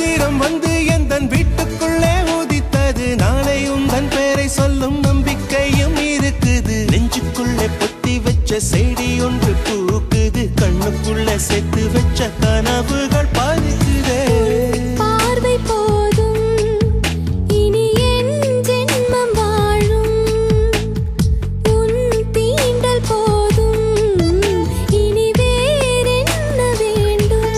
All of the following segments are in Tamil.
நட்சத்திரம் வந்து எந்தன் வீட்டுக்குள்ளே உதித்தது. நாளை உந்தன் பேரை சொல்லும் நம்பிக்கையும் இருக்குது. நெஞ்சுக்குள்ளே பொத்தி வச்ச செடி ஒன்று பூக்குது. கண்ணுக்குள்ளே சேர்த்து வச்ச கனவுகள் பறிக்குதே. பார்வை போதும் இனி என் ஜென்மம் வாழும். உன் தீண்டல் போதும் இனி வேறென்ன வேண்டும்.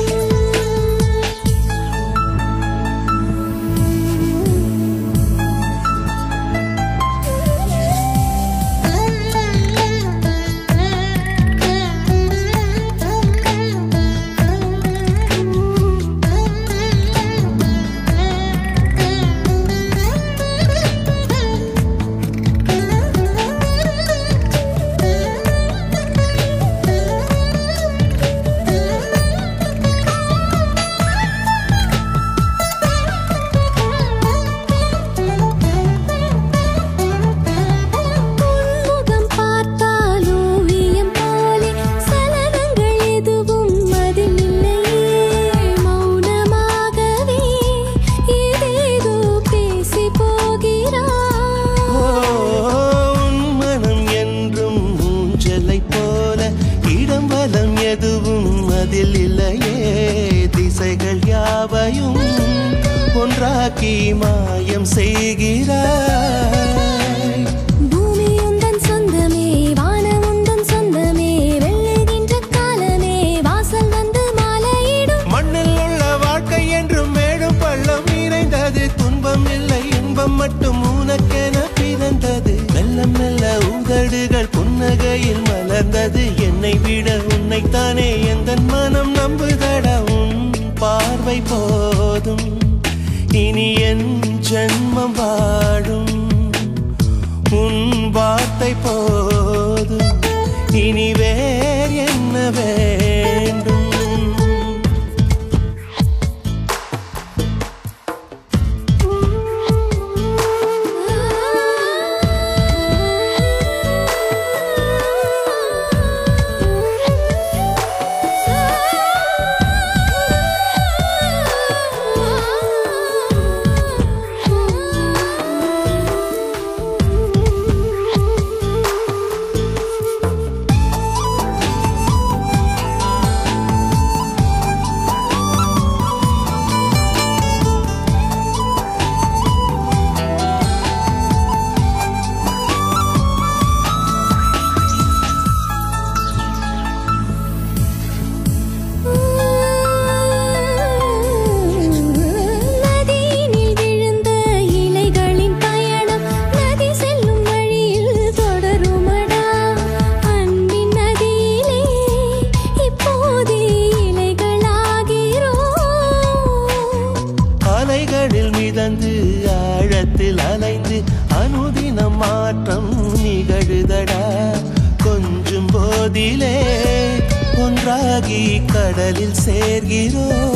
முகம் பார்த்தால் ஓவியம் போலே சலனங்கள் எதுவும் அதில் இல்லையே. மௌனமாகவே ஏதேதோ பேசி போகிறாய். உன் மனம் என்றும் ஊஞ்சலை போல இடம் வலம் எதுவும் அதில் இல்லையே. திசைகள் யாவையும் ஒன்றாக்கி மாயம் செய்கிறாய். பூமி உந்தன் சொந்தமே, வானம் உந்தன் சொந்தமே. வெல்லுகின்ற காலமே வாசல் வந்து மாலையிடும். மண்ணில் உள்ள வாழ்க்கை என்றும் மேடும் பள்ளம் இணைந்தது. துன்பம் இல்லை இன்பம் மட்டும் உனக்கென பிறந்தது. மெல்ல மெல்ல உதடுகள் புன்னகையில் மலர்ந்தது. என்னை விட உன்னைத்தானே எந்தன் மனம் நம்புதடா. உன் பார்வை போதும் இனி என் ஜென்மம் வாழும். உன் வார்த்தை போதும் இனி வேறு என்ன வேண்டும். நதியினில் விழுந்த இலைகளின் பயணம் நதி செல்லும் வழியில் தொடருமடா. அன்பின் நதியிலே இப்போதே இலைகளாகிறோம். அலைகளில் மிதந்து ஆழத்தில் அலைந்து அனுதினம் மாற்றம் நிகழுதடா. கொஞ்சம் போதிலே ஒன்றாகி கடலில் சேர்கிறோம்.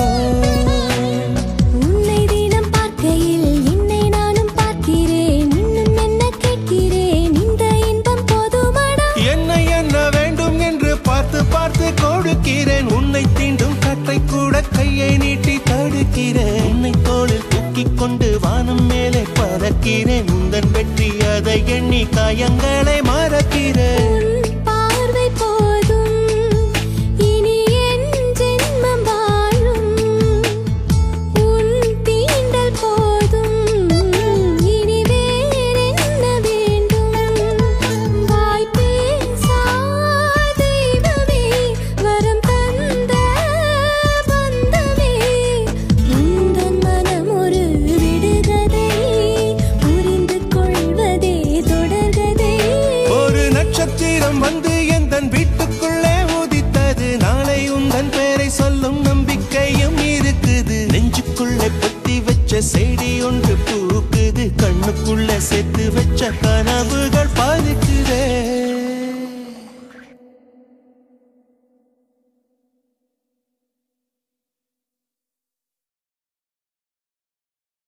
உன்னை தினம் பார்க்கையில் என்னை நானும் பார்க்கிறேன். இன்னும் என்ன கேட்கிறேன், இந்த இன்பம் போதுமடா. என்னை என்ன வேண்டும் என்று பார்த்து பார்த்து கொடுக்கிறேன். உன்னை தீண்டும் கட்டை கூட கையை நீட்டி தடுக்கிறேன். உன்னை தோளில் தூக்கிக் கொண்டு வானம் மேலே பறக்கிறேன். உந்தன் வெற்றி அதை எண்ணி காயங்களை மறக்கிறேன். உன் பார்வை போதும் இனி என் ஜென்மம் வாழும். உன் தீண்டல் போதும் இனி வேறென்ன வேண்டும். வாய் பேசா தெய்வமே, வரம் தந்த பந்தமே. உந்தன் மனம் ஒரு விடுகதை, புரிந்து கொள்வதே தொடர்கதை. ஒரு நட்சத்திரம் வந்து எந்தன் வீட்டுக்குள்ளே உதித்தது. நாளை உந்தன் பேரை சொல்லும் நம்பிக்கையும் இருக்குது. நெஞ்சுக்குள்ளே பொத்தி வச்ச செடி ஒன்று பூக்குது. கண்ணுக்குள்ளே சேர்த்து வச்ச கனவுகள் பறிக்குதே.